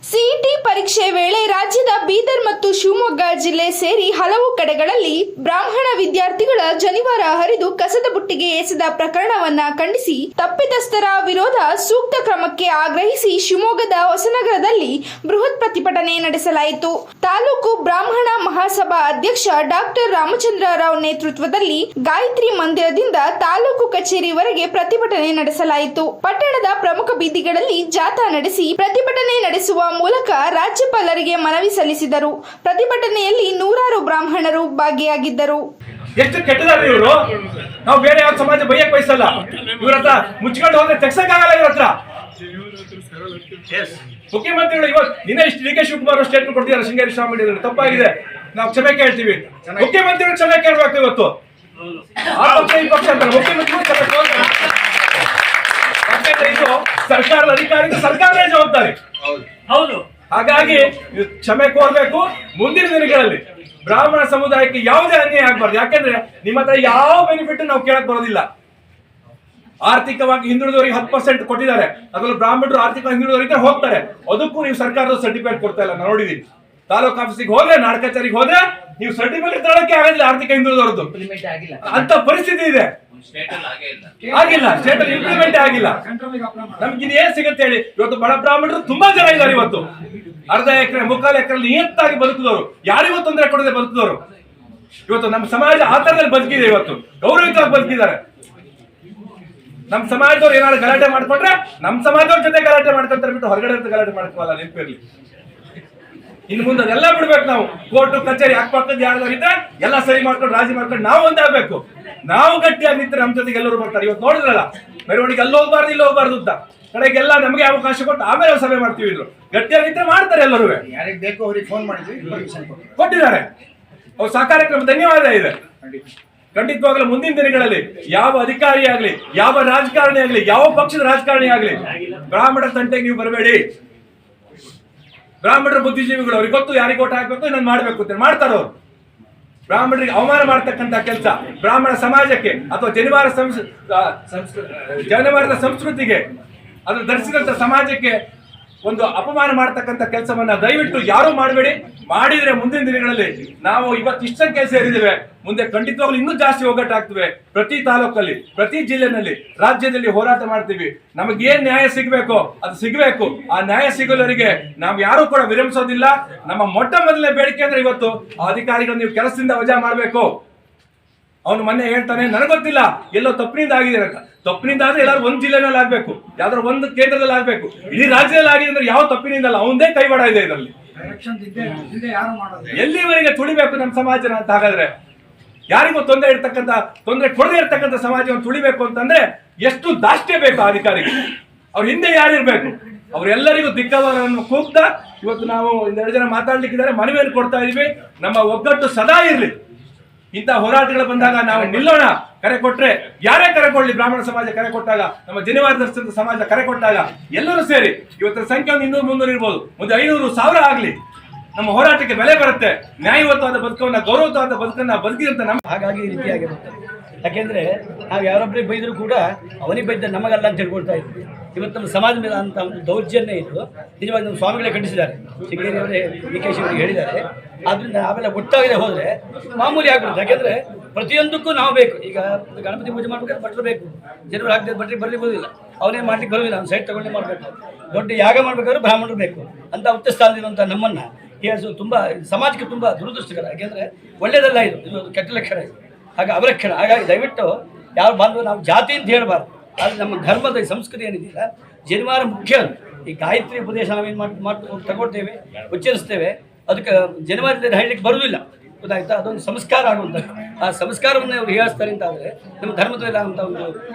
CET ಪರೀಕ್ಷೆ ವೇಳೆ ರಾಜ್ಯದ ಬೀದರ್ ಮತ್ತು ಶಿವಮೊಗ್ಗ ಜಿಲ್ಲೆ ಸೇರಿ ಹಲವು ಕಡೆಗಳಲ್ಲಿ ಬ್ರಾಹ್ಮಣ ವಿದ್ಯಾರ್ಥಿಗಳ ಜನಿವಾರ ಹರಿದು ಕಸದ ಬುಟ್ಟಿಗೆ ಎಸೆದ ಪ್ರಕರಣವನ್ನ ಖಂಡಿಸಿ ತಪ್ಪಿತಸ್ಥರ ವಿರೋಧ ಸೂಕ್ತ ಕ್ರಮಕ್ಕೆ ಆಗ್ರಹಿಸಿ ಶಿವಮೊಗ್ಗದ ಹೊಸನಗರದಲ್ಲಿ ಬೃಹತ್ ಪ್ರತಿಭಟನೆ ನಡೆಸಲಾಯಿತು. ತಾಲೂಕು ಬ್ರಾಹ್ಮಣ ಮಹಾಸಭಾ ಅಧ್ಯಕ್ಷ ಡಾಕ್ಟರ್ ರಾಮಚಂದ್ರ ರಾವ್ ನೇತೃತ್ವದಲ್ಲಿ ಗಾಯತ್ರಿ ಮಂದಿರದಿಂದ ತಾಲೂಕು ಕಚೇರಿವರೆಗೆ ಪ್ರತಿಭಟನೆ ನಡೆಸಲಾಯಿತು. ಪಟ್ಟಣದ ಪ್ರಮುಖ ಬೀದಿಗಳಲ್ಲಿ ಜಾಥಾ ನಡೆಸಿ ಪ್ರತಿಭಟನೆ ನಡೆಸುವ ಮೂಲಕ ರಾಜ್ಯಪಾಲರಿಗೆ ಮನವಿ ಸಲ್ಲಿಸಿದರು. ಪ್ರತಿಭಟನೆಯಲ್ಲಿ ನೂರಾರು ಬ್ರಾಹ್ಮಣರು ಭಾಗಿಯಾಗಿದ್ದರು. ಎಷ್ಟು ಕೆಟ್ಟದಾರೆ ಇವರು. ನಾವು ಬೇರೆ ಯಾವ ಸಮಾಜ ಬೈಯಕ್ ಬಯಸಲ್ಲ. ಇವ್ರ ಹತ್ರ ಮುಚ್ಕೊಂಡು ಹೋದ್ರೆ ತೆಗ್ಸಕ್ಕಾಗಲ್ಲ. ಇವ್ರ ಹತ್ರ ಮುಖ್ಯಮಂತ್ರಿಗಳು ಇವತ್ತು ನಿನ್ನೆ ಡಿ ಕೆ ಶಿವಕುಮಾರ್ ಸ್ಟೇಟ್ಮೆಂಟ್ ಕೊಡ್ತಿದ್ದಾರೆ. ಶೃಂಗೇರಿ ಸ್ವಾಮಿ ತಪ್ಪಾಗಿದೆ, ನಾವು ಕ್ಷಮೆ ಕೇಳ್ತೀವಿ. ಮುಖ್ಯಮಂತ್ರಿಗಳು ಕ್ಷಮೆ ಕೇಳಬೇಕು. ಇವತ್ತು ಆ ಪಕ್ಷ ಈ ಪಕ್ಷ ಅಂತಾರೆ. ಮುಖ್ಯಮಂತ್ರಿಗಳು ಸರ್ಕಾರದ ಅಧಿಕಾರಿಗಳು ಸರ್ಕಾರವೇ ಜವಾಬ್ದಾರಿ. ಹೌದು. ಹಾಗಾಗಿ ಕ್ಷಮೆ ಕೋರ್ಬೇಕು. ಮುಂದಿನ ದಿನಗಳಲ್ಲಿ ಬ್ರಾಹ್ಮಣ ಸಮುದಾಯಕ್ಕೆ ಯಾವುದೇ ಅನ್ಯಾಯ ಆಗಬಾರ್ದು. ಯಾಕೆಂದ್ರೆ ನಿಮ್ಮ ಹತ್ರ ಯಾವ ಬೆನಿಫಿಟ್ ನಾವು ಕೇಳಕ್ ಬರೋದಿಲ್ಲ. ಆರ್ಥಿಕವಾಗಿ ಹಿಂದುಳಿದವರಿಗೆ 10% ಕೊಟ್ಟಿದ್ದಾರೆ. ಅದರಲ್ಲಿ ಬ್ರಾಹ್ಮಣರು ಆರ್ಥಿಕವಾಗಿ ಹಿಂದುಳಿದವರಿಗೆ ಹೋಗ್ತಾರೆ. ಅದಕ್ಕೂ ನೀವು ಸರ್ಕಾರದ ಸರ್ಟಿಫಿಕೇಟ್ ಕೊಡ್ತಾ ಇಲ್ಲ. ನಾನು ನೋಡಿದೀನಿ. ತಾಲೂಕು ಆಫೀಸಿಗೆ ಹೋದ್ರೆ, ನಾಡ ಕಚೇರಿಗೆ ಹೋದ್ರೆ ನೀವು ಸರ್ಟಿಫಿಕೇಟ್ ತಗೊಳಕ್ಕೆ ಆಗೋದಿಲ್ಲ. ಆರ್ಥಿಕ ಹಿಂದುಳಿದವರದ್ದು ಅಂತ ಪರಿಸ್ಥಿತಿ ಇದೆ. ಆಗಿಲ್ಲ, ಸ್ಟೇಟ್ ಅಲ್ಲಿ ಇಂಪ್ಲಿಮೆಂಟ್ ಆಗಿಲ್ಲ. ನಮ್ಗೆ ಏನ್ ಸಿಗುತ್ತೆ ಹೇಳಿ? ಇವತ್ತು ಬಡ ಬ್ರಾಹ್ಮಣರು ತುಂಬಾ ಜನ ಇದ್ದಾರೆ. ಇವತ್ತು ಅರ್ಧ ಎಕರೆ, ಮುಕ್ಕಾಲು ಎಕರೆ ನಿಯತ್ತಾಗಿ ಬದುಕಿದವರು, ಯಾರಿಗೂ ತೊಂದರೆ ಕೊಡದೆ ಬದುಕಿದವರು. ಇವತ್ತು ನಮ್ಮ ಸಮಾಜ ಆ ತರದಲ್ಲಿ ಬದುಕಿದೆ. ಇವತ್ತು ಗೌರವಿತವಾಗಿ ಬದುಕಿದ್ದಾರೆ. ನಮ್ಮ ಸಮಾಜದವ್ರು ಏನಾದ್ರು ಗಲಾಟೆ ಮಾಡ್ಕೊಂಡ್ರೆ ನಮ್ಮ ಸಮಾಜದವ್ರ ಜೊತೆ ಗಲಾಟೆ ಮಾಡ್ಕೊಂತಾರೆ ಬಿಟ್ಟು ಹೊರಗಡೆ ಗಲಾಟೆ ಮಾಡ್ಕೋಲ್ಲ. ನೆನಪಿರ್ಲಿ. ಇನ್ನು ಮುಂದೆ ಅದೆಲ್ಲ ಬಿಡ್ಬೇಕು. ನಾವು ಕೋರ್ಟು ಕಚೇರಿ ಅಕ್ಕಪಕ್ಕದ ಯಾರು ಇದ್ರೆ ಎಲ್ಲ ಸರಿ ಮಾಡ್ಕೊಂಡು ರಾಜಿ ಮಾಡ್ಕೊಂಡು ನಾವು ಒಂದಾಗಬೇಕು. ನಾವು ಗಟ್ಟಿಯಾಗಿ ನಿಂತರೆ ನಮ್ಮ ಜೊತೆಗೆ ಎಲ್ಲರೂ ಬರ್ತಾರೆ. ಇವತ್ತು ನೋಡಿದ್ರಲ್ಲ, ಮೆರವಣಿಗೆ ಅಲ್ಲಿ ಹೋಗ್ಬಾರ್ದು ಇಲ್ಲಿ ಹೋಗ್ಬಾರ್ದು ಅಂತ ಕಡೆಗೆಲ್ಲ ನಮಗೆ ಅವಕಾಶ ಕೊಟ್ಟು ಆಮೇಲೆ ಸಭೆ ಮಾಡ್ತೀವಿ ಇದ್ರು. ಗಟ್ಟಿಯಾಗಿ ನಿಂತರೆ ಮಾಡ್ತಾರೆ. ಎಲ್ಲರೂ ಯಾರಿಗೆ ಬೇಕು ಅವ್ರಿಗೆ ಫೋನ್ ಮಾಡಿದ್ವಿ, ಕೊಟ್ಟಿದ್ದಾರೆ. ಅವ್ರು ಸಹಕಾರ ಕ್ರಮ ಧನ್ಯವಾದ ಇದೆ. ಖಂಡಿತವಾಗ್ಲೂ ಮುಂದಿನ ದಿನಗಳಲ್ಲಿ ಯಾವ ಅಧಿಕಾರಿ ಆಗ್ಲಿ, ಯಾವ ರಾಜಕಾರಣಿ ಆಗ್ಲಿ, ಯಾವ ಪಕ್ಷದ ರಾಜಕಾರಣಿ ಆಗ್ಲಿ, ಬ್ರಾಹ್ಮಣ ತಂಟೆಗೆ ನೀವು ಬರಬೇಡಿ. ಬ್ರಾಹ್ಮಣರ ಬುದ್ಧಿಜೀವಿಗಳು, ಅವ್ರಿಗೆ ಗೊತ್ತು ಯಾರಿಗೆ ಓಟ್ ಹಾಕ್ಬೇಕು, ಇನ್ನೊಂದು ಮಾಡ್ಬೇಕು ಅಂತ ಮಾಡ್ತಾರೆ. ಅವರು ಬ್ರಾಹ್ಮಣರಿಗೆ ಅವಮಾನ ಮಾಡ್ತಕ್ಕಂಥ ಕೆಲಸ, ಬ್ರಾಹ್ಮಣ ಸಮಾಜಕ್ಕೆ ಅಥವಾ ಜನವಾರದ ಸಂಸ್ಕೃತಿಗೆ ಅದು ಧರಿಸಿದಂತ ಸಮಾಜಕ್ಕೆ ಒಂದು ಅಪಮಾನ ಮಾಡ್ತಕ್ಕಂಥ ಕೆಲಸವನ್ನ ದಯವಿಟ್ಟು ಯಾರು ಮಾಡಬೇಡಿ. ಮಾಡಿದ್ರೆ ಮುಂದಿನ ದಿನಗಳಲ್ಲಿ ನಾವು ಇವತ್ತು ಇಷ್ಟ ಸಂಖ್ಯೆ ಸೇರಿದ್ದೇವೆ, ಮುಂದೆ ಖಂಡಿತವಾಗ್ಲೂ ಇನ್ನೂ ಜಾಸ್ತಿ ಒಗ್ಗಟ್ಟಾಗ್ತವೆ. ಪ್ರತಿ ತಾಲೂಕಲ್ಲಿ, ಪ್ರತಿ ಜಿಲ್ಲೆನಲ್ಲಿ, ರಾಜ್ಯದಲ್ಲಿ ಹೋರಾಟ ಮಾಡ್ತೀವಿ. ನಮಗೇನ್ ನ್ಯಾಯ ಸಿಗಬೇಕು ಅದು ಸಿಗಬೇಕು. ಆ ನ್ಯಾಯ ಸಿಗಲವರಿಗೆ ನಾವು ಯಾರು ಕೂಡ ವಿರಮಿಸೋದಿಲ್ಲ. ನಮ್ಮ ಮೊಟ್ಟ ಮೊದಲನೇ ಬೇಡಿಕೆ ಅಂದ್ರೆ ಇವತ್ತು ಆ ಅಧಿಕಾರಿಗಳು ನೀವು ಕೆಲಸದಿಂದ ವಜಾ ಮಾಡಬೇಕು. ಅವನು ಮೊನ್ನೆ ಹೇಳ್ತಾನೆ, ನನಗೆ ಗೊತ್ತಿಲ್ಲ ಎಲ್ಲೋ ತಪ್ಪಿನಿಂದ ಆಗಿದೆ ಅಂತ. ತಪ್ಪಿನಿಂದ ಆದ್ರೆ ಎಲ್ಲಾರು ಒಂದ್ ಜಿಲ್ಲೆನಲ್ಲಿ ಆಗ್ಬೇಕು, ಯಾವ್ದಾದ್ರು ಒಂದು ಕೇಂದ್ರದಲ್ಲಿ ಆಗ್ಬೇಕು. ಇಡೀ ರಾಜ್ಯದಲ್ಲಿ ಆಗಿದೆ ಅಂದ್ರೆ ಯಾವ ತಪ್ಪಿನಿಂದ ಅಲ್ಲ, ಅವನದೇ ಕೈವಾಡ ಇದೆ ಇದರಲ್ಲಿ. ಎಲ್ಲಿವರೆಗೆ ತುಳಿಬೇಕು ನಮ್ಮ ಸಮಾಜನ ಅಂತ? ಹಾಗಾದ್ರೆ ಯಾರಿಗೂ ತೊಂದರೆ ಕೊಡದೇ ಇರ್ತಕ್ಕಂಥ ಸಮಾಜವನ್ನು ತುಳಿಬೇಕು ಅಂತಂದ್ರೆ ಎಷ್ಟು ದಾಷ್ಟ್ಯ ಬೇಕು ಆ ಅಧಿಕಾರಿಗೆ? ಅವ್ರ ಹಿಂದೆ ಯಾರಿರ್ಬೇಕು? ಅವರೆಲ್ಲರಿಗೂ ದಿಕ್ಕವನ್ನು ಕೂಗ್ತಾ ಇವತ್ತು ನಾವು 2 ಜನ ಮಾತಾಡ್ಲಿಕ್ಕಿದ್ದಾರೆ, ಮನವಿಯನ್ನು ಕೊಡ್ತಾ ಇದೀವಿ. ನಮ್ಮ ಒಗ್ಗಟ್ಟು ಸದಾ ಇರ್ಲಿ. ಇಂಥ ಹೋರಾಟಗಳು ಬಂದಾಗ ನಾವು ನಿಲ್ಲೋಣ. ಕರೆ ಕೊಟ್ರೆ ಯಾರೇ ಕರೆ ಕೊಡ್ಲಿ, ಬ್ರಾಹ್ಮಣ ಸಮಾಜ ಕರೆ ಕೊಟ್ಟಾಗ, ನಮ್ಮ ಜನಿವಾರ ಸಮಾಜ ಕರೆ ಕೊಟ್ಟಾಗ ಎಲ್ಲರೂ ಸೇರಿ ಇವತ್ತಿನ ಸಂಖ್ಯೆ 200 300 ಇರ್ಬೋದು, ಮುಂದೆ 500 1000 ಆಗ್ಲಿ, ನಮ್ಮ ಹೋರಾಟಕ್ಕೆ ಬೆಲೆ ಬರುತ್ತೆ. ನ್ಯಾಯಯುತವಾದ ಬದುಕನ್ನ, ಗೌರವವಾದ ಬದುಕನ್ನ ಬದುಕಿದಂತ ನಮ್ಮ ಹಾಗಾಗಿ ಈ ರೀತಿಯಾಗಿರುತ್ತೆ. ಯಾಕೆಂದ್ರೆ ನಾವು ಯಾರೊಬ್ಬರಿಗೆ ಬೈದರೂ ಕೂಡ ಅವನಿಗೆ ಬೈದ ನಮಗಲ್ಲ ಅಂತ ಹೇಳ್ಕೊಳ್ತಾ ಇದ್ವಿ. ಇವತ್ತು ನಮ್ಮ ಸಮಾಜ ಮೇಲೆ ಅಂತ ಒಂದು ದೌರ್ಜನ್ಯ ಇದು ನಿಜವಾಗಿ ನಮ್ಮ ಸ್ವಾಮಿಗಳೇ ಖಂಡಿಸಿದ್ದಾರೆ. ಶೃಂಗೇರಿ ಅವರೇ ಡಿ ಕೆ ಶಿವರಿಗೆ ಹೇಳಿದ್ದಾರೆ. ಆದ್ರಿಂದ ನಾವೆಲ್ಲ ಒಟ್ಟಾಗಿದೆ ಹೋದ್ರೆ ಮಾಮೂಲಿ ಆಗ್ಬಿಡುತ್ತೆ. ಯಾಕೆಂದ್ರೆ ಪ್ರತಿಯೊಂದಕ್ಕೂ ನಾವು ಬೇಕು. ಈಗ ಗಣಪತಿ ಪೂಜೆ ಮಾಡ್ಬೇಕಾದ್ರೆ ಭಟ್ರು ಬೇಕು. ಜನರು ಹಾಕ್ತಿದ್ರೆ ಭಟ್ರಿಗೆ ಬರ್ಲಿಕ್ಕೆ ಬರೋದಿಲ್ಲ, ಅವನೇ ಮಾಡ್ಲಿಕ್ಕೆ ಬರೋದಿಲ್ಲ, ಅವ್ನು ಸೈಟ್ ತಗೊಂಡೇ ಮಾಡಬೇಕು. ದೊಡ್ಡ ಯಾಗ ಮಾಡ್ಬೇಕಾದ್ರೂ ಬ್ರಾಹ್ಮಣರು ಬೇಕು ಅಂತ ಉಚ್ಚ ಸ್ಥಾನದಿರುವಂಥ ನಮ್ಮನ್ನ ಹೇಳೋದು ತುಂಬ ಸಮಾಜಕ್ಕೆ ತುಂಬ ದುರದೃಷ್ಟಕರ. ಯಾಕೆಂದರೆ ಒಳ್ಳೆಯದಲ್ಲ, ಇದು ಕೆಟ್ಟ ಲಕ್ಷಣ, ಇದು ಹಾಗೆ ಅವಲಕ್ಷಣ. ಹಾಗಾಗಿ ದಯವಿಟ್ಟು ಯಾವ ಬಾಂಧವ ನಾವು ಜಾತಿ ಅಂತ ಹೇಳಬಾರ್ದು. ಆದರೆ ನಮ್ಮ ಧರ್ಮದ ಸಂಸ್ಕೃತಿ ಏನಿದೆಯಲ್ಲ, ಜನಿವಾರ ಮುಖ್ಯ. ಈ ಗಾಯತ್ರಿ ಉಪದೇಶ ನಾವೇನು ಮಾಡಿ ತಗೊಳ್ತೇವೆ, ಉಚ್ಚರಿಸ್ತೇವೆ, ಅದಕ್ಕೆ ಜನಿವಾರದಲ್ಲಿ ಹೇಳಲಿಕ್ಕೆ ಬರುವುದಿಲ್ಲ. ಗೊತ್ತಾಯ್ತಾ? ಅದೊಂದು ಸಂಸ್ಕಾರ ಆಗುವಂಥದ್ದು. ಆ ಸಂಸ್ಕಾರವನ್ನು ಅವರು ಹೇಳಿಸ್ತಾರೆ ಅಂತ ಆದರೆ ನಮ್ಮ ಧರ್ಮದಲ್ಲಿ ಆಗುವಂಥ ಒಂದು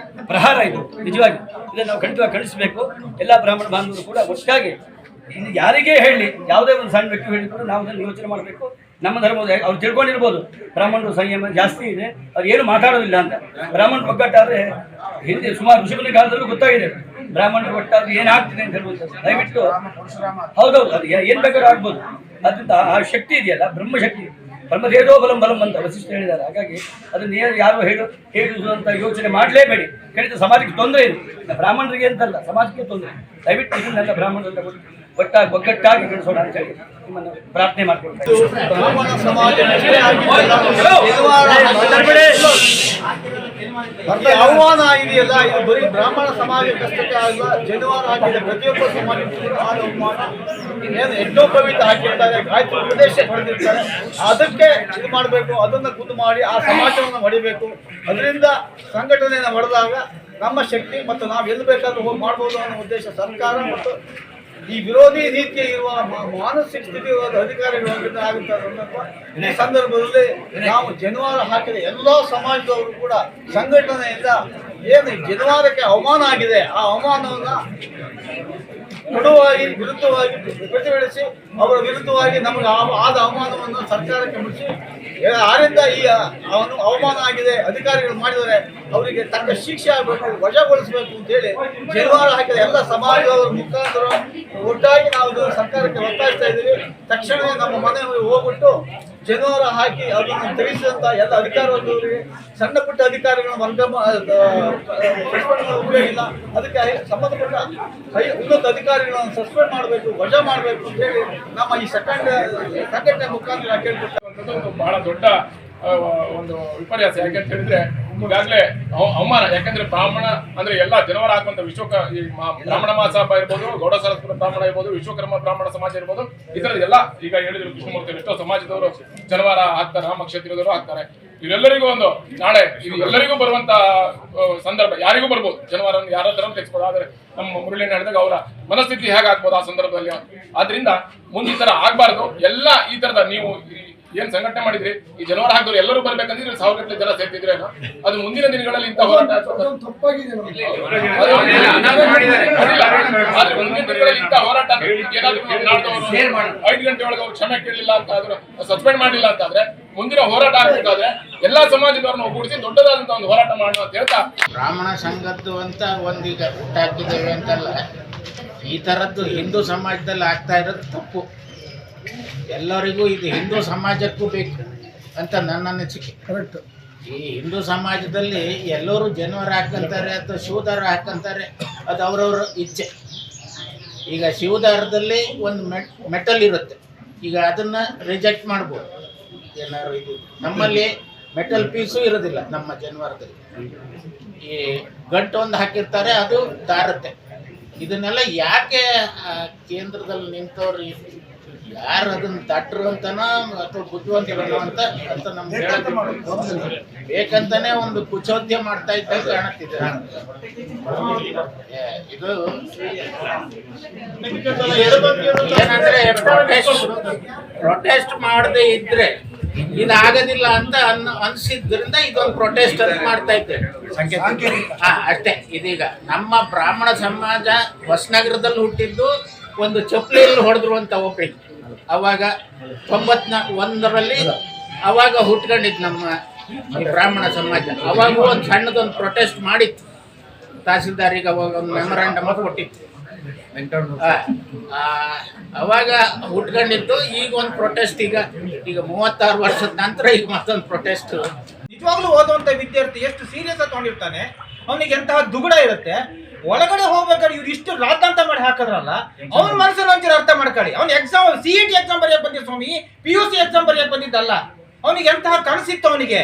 ಪ್ರಹಾರ ಇದು. ನಿಜವಾಗಿ ಇದನ್ನು ನಾವು ಖಂಡಿತವಾಗಿ ಖಂಡಿಸಬೇಕು. ಎಲ್ಲ ಬ್ರಾಹ್ಮಣ ಬಾಂಧವರು ಕೂಡ ಒಟ್ಟಾಗಿ ಇನ್ನು ಯಾರಿಗೇ ಹೇಳಿ, ಯಾವುದೇ ಒಂದು ಸಣ್ಣ ವ್ಯಕ್ತಿ ಹೇಳಿ ಕೂಡ ನಾವು ಅದನ್ನು ಯೋಚನೆ ಮಾಡಬೇಕು. ನಮ್ಮ ಧರ್ಮದ ಅವ್ರು ತಿಳ್ಕೊಂಡಿರ್ಬೋದು ಬ್ರಾಹ್ಮಣರು ಸಂಯಮ ಜಾಸ್ತಿ ಇದೆ, ಅವ್ರು ಏನು ಮಾತಾಡೋದಿಲ್ಲ ಅಂತ. ಬ್ರಾಹ್ಮಣರು ಒಗ್ಗಟ್ಟಾದರೆ ಹಿಂದೆ ಸುಮಾರು ಋಷಿಮುನಿ ಕಾಲದಲ್ಲೂ ಗೊತ್ತಾಗಿದೆ ಬ್ರಾಹ್ಮಣರು ಒಟ್ಟಾದ್ರೆ ಏನಾಗ್ತಿದೆ ಅಂತ ಹೇಳ್ಬೋದು. ದಯವಿಟ್ಟು ಹೌದೌದು, ಅದು ಏನು ಬೇಕಾದ್ರೂ ಆಗ್ಬೋದು. ಅದರಿಂದ ಆ ಶಕ್ತಿ ಇದೆಯಲ್ಲ, ಬ್ರಹ್ಮಶಕ್ತಿ, ಬ್ರಹ್ಮದೇವೋ ಬಲಂ ಬಲಂ ಅಂತ ವಸಿಷ್ಠ ಹೇಳಿದ್ದಾರೆ. ಹಾಗಾಗಿ ಅದನ್ನ ಯಾರು ಹೇಳುವಂತ ಯೋಚನೆ ಮಾಡಲೇಬೇಡಿ. ಖಂಡಿತ ಸಮಾಜಕ್ಕೆ ತೊಂದರೆ ಇದೆ, ಬ್ರಾಹ್ಮಣರಿಗೆ ಅಂತಲ್ಲ, ಸಮಾಜಕ್ಕೆ ತೊಂದರೆ. ದಯವಿಟ್ಟು ಇದನ್ನೆಲ್ಲ ಬ್ರಾಹ್ಮಣರೆಲ್ಲ ಒಗ್ಗಟ್ಟಾಗಿ ಬೆಳೆಸೋಣ ಅಂತ ಹೇಳಿ ನಿಮ್ಮನ್ನು ಪ್ರಾರ್ಥನೆ ಮಾಡ್ಕೊಳ್ತಾ ಬ್ರಾಹ್ಮಣ ಸಮಾಜ ಅವಮಾನ ಇದೆಯಲ್ಲ, ಇದು ಬರೀ ಬ್ರಾಹ್ಮಣ ಸಮಾಜಕ್ಕಷ್ಟೇ ಅಲ್ಲ, ಜನವಾರ ಹಾಕಿದ ಪ್ರತಿಯೊಬ್ಬ ಸಮಾಜಕ್ಕೂ ಆದ ಅವಮಾನ. ಏನು ಯಜ್ಞೋಪವೀತ ಹಾಕಿರ್ತಾರೆ, ಗಾಯತ್ರಿ ಉಪದೇಶ ಪಡೆದಿರ್ತಾರೆ, ಅದಕ್ಕೆ ಇದು ಮಾಡಬೇಕು, ಅದನ್ನು ಖುದ್ದು ಮಾಡಿ ಆ ಸಮಾಜವನ್ನು ಹೊಡಿಬೇಕು. ಅದರಿಂದ ಸಂಘಟನೆಯನ್ನು ಹೊಡೆದಾಗ ನಮ್ಮ ಶಕ್ತಿ ಮತ್ತು ನಾವು ಎಲ್ಲಿ ಬೇಕಾದ್ರೂ ಹೋಗಿ ಮಾಡ್ಬೋದು ಅನ್ನೋ ಉದ್ದೇಶ ಸರ್ಕಾರ ಮತ್ತು ಈ ವಿರೋಧಿ ರೀತಿಯ ಇರುವ ಮಾನಸಿಕ ಸ್ಥಿತಿ ಇರುವ ಅಧಿಕಾರಿಗಳು ಆಗುತ್ತಾರೆ. ಈ ಸಂದರ್ಭದಲ್ಲಿ ನಾವು ಜನವಾರ ಹಾಕಿದ ಎಲ್ಲ ಸಮಾಜದವರು ಕೂಡ ಸಂಘಟನೆಯಿಂದ ಏನು ಜನವಾರಕ್ಕೆ ಅವಮಾನ ಆಗಿದೆ ಆ ಅವಮಾನವನ್ನ ಕಡುವಾಗಿ ವಿರುದ್ಧವಾಗಿ ಪ್ರತಿಭಟಿಸಿ ಅವರ ವಿರುದ್ಧವಾಗಿ ನಮಗೆ ಆದ ಅವಮಾನವನ್ನು ಸರ್ಕಾರಕ್ಕೆ ಮುಗಿಸಿ ಯಾರಿಂದ ಈ ಅವಮಾನ ಆಗಿದೆ ಅಧಿಕಾರಿಗಳು ಮಾಡಿದರೆ ಅವರಿಗೆ ತಕ್ಕ ಶಿಕ್ಷೆ ಆಗಬೇಕು, ವಜಾಗೊಳಿಸಬೇಕು ಅಂತೇಳಿ ಜನವಾರ ಹಾಕಿದ ಎಲ್ಲ ಸಮಾಜದವರ ಮುಖಾಂತರ ಒಟ್ಟಾಗಿ ನಾವು ಸರ್ಕಾರಕ್ಕೆ ಒತ್ತಾಯಿಸ್ತಾ ಇದ್ದೀವಿ. ತಕ್ಷಣವೇ ನಮ್ಮ ಮನೆಯಲ್ಲಿ ಹೋಗ್ಬಿಟ್ಟು ಜನವಾರ ಹಾಕಿ ಅದನ್ನು ತಿಳಿಸಿದಂತ ಎಲ್ಲ ಅಧಿಕಾರಿಗಳಿಗೆ ಸಣ್ಣ ಪುಟ್ಟ ಅಧಿಕಾರಿಗಳನ್ನು ಸಸ್ಪೆಂಡ್ ಉಪಯೋಗ ಇಲ್ಲ, ಅದಕ್ಕೆ ಸಂಬಂಧಪಟ್ಟ ಉನ್ನತ ಅಧಿಕಾರಿಗಳನ್ನು ಸಸ್ಪೆಂಡ್ ಮಾಡಬೇಕು, ವಜಾ ಮಾಡಬೇಕು ಅಂತ ಹೇಳಿ ನಮ್ಮ ಈ ಸಂಘಟನೆ ಮುಖಾಂತರ ಕೇಳ್ಕೊಳ್ತಾರೆ. ಬಹಳ ದೊಡ್ಡ ಒಂದು ವಿಪರ್ಯಾಸ. ಯಾಕೆಂತ ಹೇಳಿದ್ರೆ ಈಗಾಗಲೇ ಅವಮಾನ. ಯಾಕಂದ್ರೆ ಬ್ರಾಹ್ಮಣ ಅಂದ್ರೆ ಎಲ್ಲ ಜನವರ ಹಾಕುವಂತ ಈ ಬ್ರಾಹ್ಮಣ ಮಹಾಸಭಾ ಇರ್ಬೋದು, ಗೌಡ ಸರಸ್ವತ ಬ್ರಾಹ್ಮಣ ಇರ್ಬೋದು, ವಿಶ್ವಕರ್ಮ ಬ್ರಾಹ್ಮಣ ಸಮಾಜ ಇರ್ಬೋದು, ಈ ತರದ ಎಲ್ಲ ಈಗ ಹೇಳಿದ್ರು ಕೃಷ್ಣಮೂರ್ತಿ ಎಷ್ಟೋ ಸಮಾಜದವರು ಜನವಾರ ಹಾಕ್ತಾರೆ, ನಮ್ಮ ಕ್ಷೇತ್ರದವರು ಹಾಕ್ತಾರೆ. ಇವರೆಲ್ಲರಿಗೂ ಒಂದು ನಾಳೆ ಇದು ಎಲ್ಲರಿಗೂ ಬರುವಂತ ಸಂದರ್ಭ, ಯಾರಿಗೂ ಬರ್ಬೋದು ಜನವಾರ, ಯಾರಾದ್ರೂ ತೆಗೆಸ್ಬೋದು. ಆದ್ರೆ ನಮ್ಮ ಮುರಳಿ ನಡೆದಾಗ ಅವರ ಮನಸ್ಥಿತಿ ಹೇಗಾಗ್ಬೋದು ಆ ಸಂದರ್ಭದಲ್ಲಿ. ಆದ್ರಿಂದ ಮುಂದೆ ಈ ತರ ಆಗ್ಬಾರ್ದು. ಎಲ್ಲ ಈ ತರದ ನೀವು ಏನ್ ಸಂಘಟನೆ ಮಾಡಿದ್ರಿ, ಈ ಜನವಾರ ಹಾಕಿದ್ರು ಎಲ್ಲರೂ ಬರ್ಬೇಕಂದ್ರೆ 1000 ಜನ ಸೇರ್ತಿದ್ರೆ ಅದು ಮುಂದಿನ ದಿನಗಳಲ್ಲಿ ಇಂತ ಹೋರಾಟ ಇಂತ ಹೋರಾಟ ಏನಾದ್ರು 5 ಗಂಟೆ ಒಳಗೆ ಅವ್ರು ಕ್ಷಮೆ ಕೇಳಲಿಲ್ಲ ಅಂತ ಆದ್ರೆ, ಸಸ್ಪೆಂಡ್ ಮಾಡಲಿಲ್ಲ ಅಂತ ಆದ್ರೆ ಮುಂದಿನ ಹೋರಾಟ ಆಗ್ಬೇಕಾದ್ರೆ ಎಲ್ಲಾ ಸಮಾಜದವ್ರನ್ನ ಒಗ್ಗೂಡಿಸಿ ದೊಡ್ಡದಾದಂತ ಒಂದು ಹೋರಾಟ ಮಾಡೋಣ ಅಂತ ಹೇಳ್ತಾ, ಬ್ರಾಹ್ಮಣ ಸಂಘದ್ದು ಅಂತ ಒಂದೀಗ ಹುಟ್ಟಾಕಿದ್ದೇವೆ ಅಂತಲ್ಲ, ಈ ಥರದ್ದು ಹಿಂದೂ ಸಮಾಜದಲ್ಲಿ ಆಗ್ತಾ ಇರೋದು ತಪ್ಪು. ಎಲ್ಲರಿಗೂ ಇದು ಹಿಂದೂ ಸಮಾಜಕ್ಕೂ ಬೇಕು ಅಂತ ನನ್ನ ಅನಿಸಿಕೆ. ಕರೆಕ್ಟ್. ಈ ಹಿಂದೂ ಸಮಾಜದಲ್ಲಿ ಎಲ್ಲರೂ ಜನವರ ಹಾಕಂತಾರೆ ಅಥವಾ ಶಿವದಾರ ಹಾಕಂತಾರೆ, ಅದು ಅವರವ್ರ ಇಚ್ಛೆ. ಈಗ ಶಿವದಾರದಲ್ಲಿ ಒಂದು ಮೆಟಲ್ ಇರುತ್ತೆ, ಈಗ ಅದನ್ನು ರಿಜೆಕ್ಟ್ ಮಾಡ್ಬೋದು ಏನಾದ್ರು. ಇದು ನಮ್ಮಲ್ಲಿ ಮೆಟಲ್ ಪೀಸು ಇರೋದಿಲ್ಲ ನಮ್ಮ ಜನವಾರದಲ್ಲಿ. ಈ ಗಂಟು ಒಂದು ಹಾಕಿರ್ತಾರೆ, ಅದು ದಾರುತ್ತೆ. ಇದನ್ನೆಲ್ಲ ಯಾಕೆ ಕೇಂದ್ರದಲ್ಲಿ ನಿಂತವ್ರು ಯಾರು ಅದನ್ನ ತಟ್ರು ಅಂತನೋ ಅಥವಾ ಬುದ್ಧಿವಂತರು ಅಂತ ನಮ್ಗೆ ಬೇಕಂತಾನೆ ಒಂದು ಕುಚೋದ್ಯ ಮಾಡ್ತಾ ಇದ್ದಾಗ ಕಾಣುತ್ತಿದೆ. ಇದು ಏನಂದ್ರೆ ಪ್ರೊಟೆಸ್ಟ್ ಮಾಡದೇ ಇದ್ರೆ ಇದಾಗೋದಿಲ್ಲ ಅಂತ ಅನ್ಸಿದ್ರಿಂದ ಇದೊಂದು ಪ್ರೊಟೆಸ್ಟ್ ಅಂತ ಮಾಡ್ತಾ ಇದ್ದೇವೆ. ಅಷ್ಟೇ. ಇದೀಗ ನಮ್ಮ ಬ್ರಾಹ್ಮಣ ಸಮಾಜ ಹೊಸನಗರದಲ್ಲಿ ಹುಟ್ಟಿದ್ದು ಒಂದು ಚಪ್ಪಲಿಯಲ್ಲಿ ಹೊಡೆದ್ರು ಅಂತ ಒಬ್ಬರಿಗೆ, ಅವಾಗ 91ರಲ್ಲಿ ಅವಾಗ ಹುಟ್ಕೊಂಡಿದ್ದು ನಮ್ಮ ಈ ಬ್ರಾಹ್ಮಣ ಸಮಾಜ. ಅವಾಗ ಒಂದು ಸಣ್ಣದೊಂದು ಪ್ರೊಟೆಸ್ಟ್ ಮಾಡಿತ್ತು, ತಹಸೀಲ್ದಾರಿಗೆ ಅವಾಗ ಒಂದು ಮೆಮೊರಾಂಡಮ್ ಕೊಟ್ಟಿತ್ತು. ಅವಾಗ ಹುಟ್ಕೊಂಡಿದ್ದು. ಈಗ ಒಂದು ಪ್ರೊಟೆಸ್ಟ್, ಈಗ 36 ವರ್ಷದ ನಂತರ ಈಗ ಮತ್ತೊಂದು ಪ್ರೊಟೆಸ್ಟ್. ನಿಜವಾಗ್ಲೂ ಓದುವಂತ ವಿದ್ಯಾರ್ಥಿ ಎಷ್ಟು ಸೀರಿಯಸ್ ಆಗಿ ತಗೊಂಡಿರ್ತಾನೆ, ಅವನಿಗೆ ಎಂತಹ ದುಗುಡ ಇರುತ್ತೆ. ಒಳಗಡೆ ಹೋಗ್ಬೇಕಾದ್ರೆ ಇವ್ರು ಇಷ್ಟು ರಾತಾಂತ ಮಾಡಿ ಹಾಕಿದ್ರಲ್ಲ, ಅವ್ನ ಮನಸ್ಸಲ್ಲಿ ಒಂಚೂರು ಅರ್ಥ ಮಾಡ್ಕೊಳ್ಳಿ. ಅವ್ನ ಎಕ್ಸಾಮ್ CET ಎಕ್ಸಾಮ್ ಬರೆಯಕ್ ಬಂದಿದ್ದ ಸ್ವಾಮಿ, PUC ಎಕ್ಸಾಮ್ ಬರೆಯಕ್ ಬಂದಿದ್ದಲ್ಲ. ಅವನಿಗೆ ಎಂತಹ ಕನಸಿತ್ತು. ಅವನಿಗೆ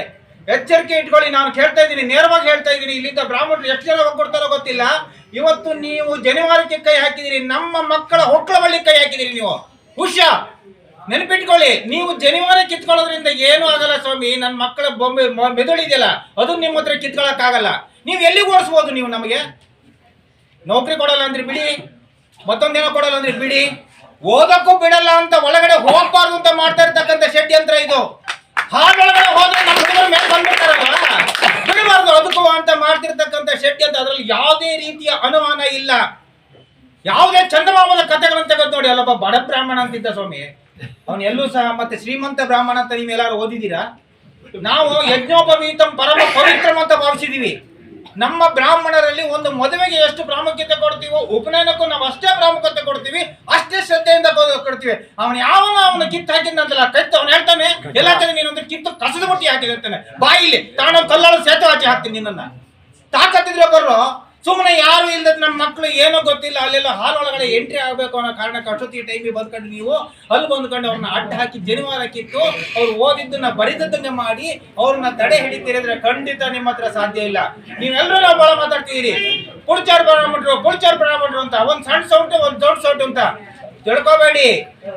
ಎಚ್ಚರಿಕೆ ಇಟ್ಕೊಳ್ಳಿ. ನಾನು ಕೇಳ್ತಾ ಇದ್ದೀನಿ, ನೇರವಾಗಿ ಹೇಳ್ತಾ ಇದ್ದೀನಿ. ಇಲ್ಲಿಂದ ಬ್ರಾಹ್ಮಣರು ಎಷ್ಟು ಜನ ಹೋಗ್ಕೊಡ್ತಾರೋ ಗೊತ್ತಿಲ್ಲ. ಇವತ್ತು ನೀವು ಜನವಾರಕ್ಕೆ ಕೈ ಹಾಕಿದಿರಿ, ನಮ್ಮ ಮಕ್ಕಳ ಹೊಕ್ಕಳ ಬಳ್ಳಿ ಕೈ ಹಾಕಿದಿರಿ. ನೀವು ಹುಷಾರ್, ನೆನಪಿಟ್ಕೊಳ್ಳಿ. ನೀವು ಜನಿವಾರ ಕಿತ್ಕೊಳ್ಳೋದ್ರಿಂದ ಏನೂ ಆಗಲ್ಲ ಸ್ವಾಮಿ. ನನ್ನ ಮಕ್ಕಳ ಬೊಂಬೆ ಮೆದುಳಿದೆಯಲ್ಲ, ಅದು ನಿಮ್ಮ ಹತ್ರ ಕಿತ್ಕೊಳ್ಳಕ್ ಆಗಲ್ಲ. ನೀವು ಎಲ್ಲಿಗೆ ಓಡಿಸ್ಬೋದು? ನೀವು ನಮಗೆ ನೌಕರಿ ಕೊಡಲ್ಲ ಅಂದ್ರೆ ಬಿಡಿ, ಮತ್ತೊಂದೇನೋ ಕೊಡಲ್ಲ ಅಂದ್ರೆ ಬಿಡಿ, ಓದಕ್ಕೂ ಬಿಡಲ್ಲ ಅಂತ ಒಳಗಡೆ ಹೋಗ್ಬಾರ್ದು ಅಂತ ಮಾಡ್ತಾ ಇರ್ತಕ್ಕಂಥ ಷಡ್ಯಂತ್ರ ಇದು. ಹಾಡೊಳಗಡೆ ಹೋದ್ರೆ ನಮ್ಮ ಹುಡುಗರ ಮೇಲೆ ಬಂದ್ಬಿಡ್ತಾರಲ್ಲ, ಬಿಡಬಾರ್ದು ಅದಕ್ಕೂ ಅಂತ ಮಾಡ್ತಿರ್ತಕ್ಕಂಥ ಷಡ್ಯಂತ್ರ. ಅದರಲ್ಲಿ ಯಾವುದೇ ರೀತಿಯ ಅನುಮಾನ ಇಲ್ಲ. ಯಾವುದೇ ಚಂದಮಾಮನ ಕಥೆಗಳಂತ ತೆಗೆದು ನೋಡಿ, ಅಲ್ಲೊಬ್ಬ ಬಡ ಬ್ರಾಹ್ಮಣ ಅಂತಿದ್ದ ಸ್ವಾಮಿ, ಅವನು ಎಲ್ಲೂ ಸಹ ಮತ್ತೆ ಶ್ರೀಮಂತ ಬ್ರಾಹ್ಮಣ ಅಂತ ನೀವು ಎಲ್ಲಾರು ಓದಿದ್ದೀರಾ? ನಾವು ಯಜ್ಞೋಪವೀತಂ ಪರಮ ಪವಿತ್ರಂ ಅಂತ ಭಾವಿಸಿದೀವಿ. ನಮ್ಮ ಬ್ರಾಹ್ಮಣರಲ್ಲಿ ಒಂದು ಮದುವೆಗೆ ಎಷ್ಟು ಪ್ರಾಮುಖ್ಯತೆ ಕೊಡ್ತೀವೋ, ಉಪನಯನಕ್ಕೂ ನಾವು ಅಷ್ಟೇ ಪ್ರಾಮುಖ್ಯತೆ ಕೊಡ್ತೀವಿ, ಅಷ್ಟೇ ಶ್ರದ್ಧೆಯಿಂದ ಕೊಡ್ತೀವಿ. ಅವನ ಕಿತ್ತು ಹಾಕಿದಂತಲ್ಲ ಕತ್ತು, ಅವನು ಹೇಳ್ತಾನೆ ಎಲ್ಲ ಕಡೆ ನೀನೊಂದು ಕಿತ್ತು ಕಸದ ಮುಟ್ಟಿ ಹಾಕಿದಿರ್ತಾನೆ ಬಾಯಿಲಿ, ತಾನು ಕಲ್ಲಾಳು ಸೇತು ಹಾಕಿ ಹಾಕ್ತೀನಿ ನಿನ್ನ. ತಾಕತ್ತಿದ್ರೆ ಬರ್ರು ಸುಮ್ಮನೆ ಯಾರು ಇಲ್ಲದ ನಮ್ಮ ಮಕ್ಕಳು ಏನೋ ಗೊತ್ತಿಲ್ಲ ಅಲ್ಲೆಲ್ಲ ಹಾಲ್ ಒಳಗಡೆ ಎಂಟ್ರಿ ಆಗಬೇಕು ಅನ್ನೋ ಕಾರಣಕ್ಕೆ ಅಷ್ಟೊತ್ತಿ ಟೈಮಿಗೆ ಬಂದ್ಕೊಂಡು ನೀವು ಅಲ್ಲಿ ಬಂದ್ಕೊಂಡು ಅವ್ರನ್ನ ಅಡ್ಡ ಹಾಕಿ ಜನಿವಾರ ಕಿತ್ತು ಅವ್ರು ಓದಿದ್ದನ್ನ ಬರಿದದ್ದನ್ನ ಮಾಡಿ ಅವ್ರನ್ನ ತಡೆ ಹಿಡಿತೀರಿದ್ರೆ ಖಂಡಿತ ನಿಮ್ಮ ಹತ್ರ ಸಾಧ್ಯ ಇಲ್ಲ. ನೀವೆಲ್ಲರೂ ನಾವು ಬಹಳ ಮಾತಾಡ್ತಿದ್ದೀರಿ, ಪುಡ್ಚಾರ್ ಬ್ರಾಹ್ಮಣರು ಅಂತ, ಒಂದ್ ಸಣ್ಣ ಸೌಟು ಒಂದ್ ದೊಡ್ಡ ಸೌಟು ಅಂತ ತಿಳ್ಕೊಬೇಡಿ.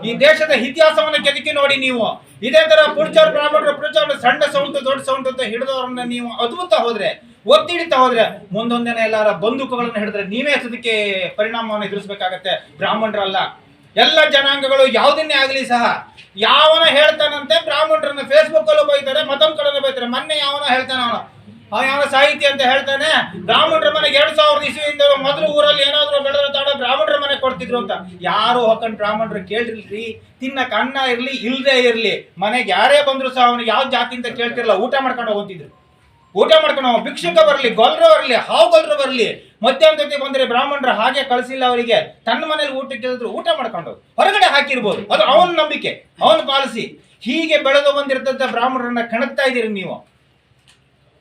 ಈ ದೇಶದ ಇತಿಹಾಸವನ್ನ ಕೆದಕಿ ನೋಡಿ ನೀವು. ಇದೇ ತರ ಪುಡ್ಚಾರ್ ಬ್ರಾಹ್ಮಣರು ಸಣ್ಣ ಸೌಂಟು ದೊಡ್ಡ ಸೌಂಟು ಅಂತ ಹಿಡಿದವ್ರನ್ನ ನೀವು ಅದ್ಭುತ ಹೋದ್ರೆ ಒತ್ತಿಡಿತಾ ಹೋದ್ರೆ ಮುಂದೊಂದಿನ ಎಲ್ಲಾರ ಬಂದೂಕುಗಳನ್ನ ಹಿಡಿದ್ರೆ ನೀವೇ ಅದಕ್ಕೆ ಪರಿಣಾಮವನ್ನು ಎದುರಿಸಬೇಕಾಗತ್ತೆ. ಬ್ರಾಹ್ಮಣರಲ್ಲ, ಎಲ್ಲ ಜನಾಂಗಗಳು ಯಾವುದನ್ನೇ ಆಗಲಿ ಸಹ ಯಾವನ ಹೇಳ್ತಾನಂತೆ ಬ್ರಾಹ್ಮಣರನ್ನ ಫೇಸ್ಬುಕ್ ಅಲ್ಲೂ ಬೈತಾರೆ, ಮತ್ತೊಂದ್ ಕಡೆ ಬೈತಾರೆ. ಮೊನ್ನೆ ಯಾವನ ಹೇಳ್ತಾನ ಯಾವ ಸಾಹಿತಿ ಅಂತ ಹೇಳ್ತಾನೆ, ಬ್ರಾಹ್ಮಣರ ಮನೆಗೆ 2000 ಇಸ್ವಿಯಿಂದ ಮೊದಲು ಊರಲ್ಲಿ ಏನಾದ್ರು ಬೆಳೆದ ತಾಡ ಬ್ರಾಹ್ಮಣರ ಮನೆ ಕೊಡ್ತಿದ್ರು ಅಂತ. ಯಾರು ಹಾಕೊಂಡ್ ಬ್ರಾಹ್ಮಣರು ಕೇಳಿರ್ಲಿ, ತಿನ್ನಕ್ ಅನ್ನ ಇರ್ಲಿ ಇಲ್ದೇ ಇರ್ಲಿ, ಮನೆಗೆ ಯಾರೇ ಬಂದ್ರು ಸಹ ಅವನಿಗೆ ಯಾವ ಜಾತಿ ಅಂತ ಕೇಳ್ತಿರ್ಲಿಲ್ಲ, ಊಟ ಮಾಡ್ಕೊಂಡು ಹೋಗ್ತಿದ್ರು. ಊಟ ಮಾಡ್ಕೊಂಡು ಭಿಕ್ಷುಕ ಬರ್ಲಿ, ಗೊಲ್ರ ಬರ್ಲಿ, ಹಾವು ಗೊಲ್ರ ಬರ್ಲಿ, ಮಧ್ಯಾಹ್ನ ಜೊತೆ ಬಂದ್ರೆ ಬ್ರಾಹ್ಮಣರು ಹಾಗೆ ಕಳಿಸಿಲ್ಲ ಅವರಿಗೆ. ತನ್ನ ಮನೇಲಿ ಊಟಕ್ಕೆ ಕೇಳಿದ್ರು ಊಟ ಮಾಡ್ಕೊಂಡು ಹೊರಗಡೆ ಹಾಕಿರ್ಬೋದು, ಅದು ಅವನ ನಂಬಿಕೆ, ಅವನ ಪಾಲಿಸಿ. ಹೀಗೆ ಬೆಳೆದು ಬಂದಿರ್ತಂತ ಬ್ರಾಹ್ಮಣರನ್ನ ಕಣಕ್ತಾ ಇದೀರಿ ನೀವು.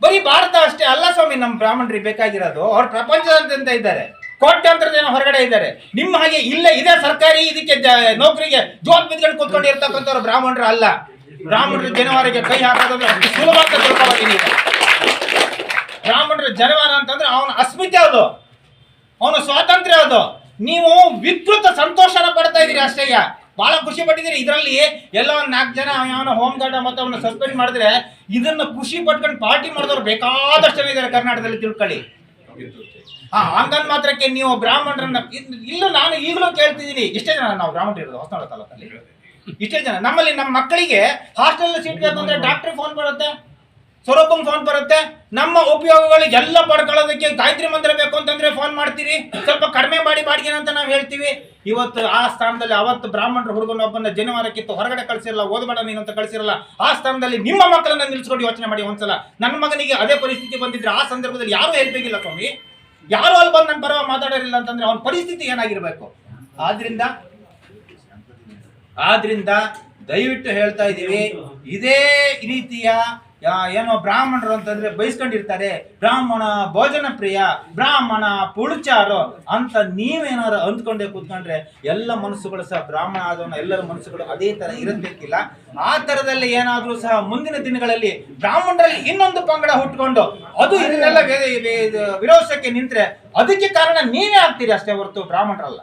ಬರೀ ಭಾರತ ಅಷ್ಟೇ ಅಲ್ಲ ಸ್ವಾಮಿ ನಮ್ಮ ಬ್ರಾಹ್ಮಣರಿಗೆ ಬೇಕಾಗಿರೋದು, ಅವ್ರ ಪ್ರಪಂಚದಾದ್ಯಂತ ಇದ್ದಾರೆ, ಕೋಟ್ಯಾಂತರ ಜನ ಹೊರಗಡೆ ಇದ್ದಾರೆ. ನಿಮ್ಮ ಹಾಗೆ ಇದೇ ಸರ್ಕಾರಿ ಇದಕ್ಕೆ ನೌಕರಿಗೆ ಜೋತ್ ಬಿದ್ಕೊಂಡು ಕೂತ್ಕೊಂಡಿರ್ತಕ್ಕಂಥವ್ರು ಬ್ರಾಹ್ಮಣರು ಅಲ್ಲ. ಬ್ರಾಹ್ಮಣರ ಜನವಾರಿಗೆ ಕೈ ಹಾಕೋದಂದ್ರೆ ಅಷ್ಟು ಸುಲಭ ಅಂತ ತಿಳ್ಕೊಳ್ತೀನಿ. ಬ್ರಾಹ್ಮಣರ ಜನವಾರ ಅಂತಂದ್ರೆ ಅವನ ಅಸ್ಮಿತೆ, ಅದು ಅವನ ಸ್ವಾತಂತ್ರ್ಯ, ಅದು ನೀವು ವಿಕೃತ ಸಂತೋಷನ ಪಡ್ತಾ ಇದೀರಿ ಅಷ್ಟೇ. ಬಹಳ ಖುಷಿ ಪಟ್ಟಿದ್ದೀರಿ. ಇದರಲ್ಲಿ ಎಲ್ಲ ಒಂದ್ 4 ಜನ ಅವನ ಹೋಮ್ ಗಾರ್ಡ್ ಮತ್ತೆ ಅವನ್ನ ಸಸ್ಪೆಂಡ್ ಮಾಡಿದ್ರೆ ಇದನ್ನ ಖುಷಿ ಪಟ್ಕೊಂಡು ಪಾರ್ಟಿ ಮಾಡಿದವ್ರು ಬೇಕಾದಷ್ಟು ಜನ ಇದ್ದಾರೆ ಕರ್ನಾಟಕದಲ್ಲಿ, ತಿಳ್ಕೊಳ್ಳಿ. ಹಂಗಂದ್ ಮಾತ್ರಕ್ಕೆ ನೀವು ಬ್ರಾಹ್ಮಣರನ್ನ ಇಲ್ಲ, ನಾನು ಈಗಲೂ ಕೇಳ್ತಿದ್ದೀನಿ, ಇಷ್ಟೇ ಜನ ನಾವು ಬ್ರಾಹ್ಮಣರು ಇರೋದು ಹೊಸನಗರ ತಾಲೂಕಲ್ಲಿ, ಇಷ್ಟೇ ಜನ. ನಮ್ಮಲ್ಲಿ ನಮ್ಮ ಮಕ್ಕಳಿಗೆ ಹಾಸ್ಟೆಲ್ ಸೀಟ್ ಬೇಕು ಅಂದ್ರೆ ಡಾಕ್ಟ್ರಿಗೆ ಫೋನ್ ಬರುತ್ತೆ, ಸ್ವರೂಪಂಗೆ ಫೋನ್ ಬರುತ್ತೆ. ನಮ್ಮ ಉಪಯೋಗಗಳು ಎಲ್ಲ ಪಡ್ಕೊಳ್ಳೋದಕ್ಕೆ ಗಾಯತ್ರಿ ಮಂದಿರ ಬೇಕು ಅಂತಂದ್ರೆ ಫೋನ್ ಮಾಡ್ತೀರಿ, ಸ್ವಲ್ಪ ಕಡಿಮೆ ಮಾಡಿ ಬಾಡಿಗೆ ಅಂತ ನಾವು ಹೇಳ್ತೀವಿ. ಇವತ್ತು ಆ ಸ್ಥಾನದಲ್ಲಿ ಅವತ್ತು ಬ್ರಾಹ್ಮಣರ ಹುಡುಗನೊಬ್ಬನ ಜನಿವಾರಕ್ಕಿತ್ತು ಹೊರಗಡೆ ಕಳಿಸಿರಲ್ಲ, ಓದಬೇಡ ನೀನು ಅಂತ ಕಳಿಸಿರಲ್ಲ. ಆ ಸ್ಥಾನದಲ್ಲಿ ನಿಮ್ಮ ಮಕ್ಕಳನ್ನ ನಿಲ್ಸ್ಕೊಂಡು ಯೋಚನೆ ಮಾಡಿ ಒಂದ್ಸಲ. ನನ್ನ ಮಗನಿಗೆ ಅದೇ ಪರಿಸ್ಥಿತಿ ಬಂದಿದ್ರೆ ಆ ಸಂದರ್ಭದಲ್ಲಿ ಯಾರು ಹೇಳ್ಬೇಕಿಲ್ಲ ಸ್ವಾಮಿ, ಯಾರು ಅಲ್ಲಿ ಬಂದು ನನ್ನ ಪರವಾಗಿ ಮಾತಾಡೋರಿಲ್ಲ ಅಂತಂದ್ರೆ ಅವನ ಪರಿಸ್ಥಿತಿ ಏನಾಗಿರ್ಬೇಕು. ಆದ್ರಿಂದ ದಯವಿಟ್ಟು ಹೇಳ್ತಾ ಇದ್ದೀವಿ, ಇದೇ ರೀತಿಯ ಏನೋ ಬ್ರಾಹ್ಮಣರು ಅಂತಂದ್ರೆ ಬಯಸ್ಕೊಂಡಿರ್ತಾರೆ, ಬ್ರಾಹ್ಮಣ ಭೋಜನ ಪ್ರಿಯ, ಬ್ರಾಹ್ಮಣ ಪುಳುಚಾರು ಅಂತ ನೀವೇನಾರು ಅಂದ್ಕೊಂಡೆ ಕೂತ್ಕೊಂಡ್ರೆ ಎಲ್ಲ ಮನಸ್ಸುಗಳು ಸಹ ಬ್ರಾಹ್ಮಣ ಆದವನ ಎಲ್ಲರ ಮನಸ್ಸುಗಳು ಅದೇ ತರ ಇರಬೇಕಿಲ್ಲ. ಆ ತರದಲ್ಲಿ ಏನಾದ್ರೂ ಸಹ ಮುಂದಿನ ದಿನಗಳಲ್ಲಿ ಬ್ರಾಹ್ಮಣರಲ್ಲಿ ಇನ್ನೊಂದು ಪಂಗಡ ಹುಟ್ಕೊಂಡು ಅದು ಇದನ್ನೆಲ್ಲ ವಿರೋಧಕ್ಕೆ ನಿಂತ್ರೆ ಅದಕ್ಕೆ ಕಾರಣ ನೀವೇ ಆಗ್ತೀರಿ ಅಷ್ಟೇ ಹೊರತು ಬ್ರಾಹ್ಮಣರಲ್ಲ.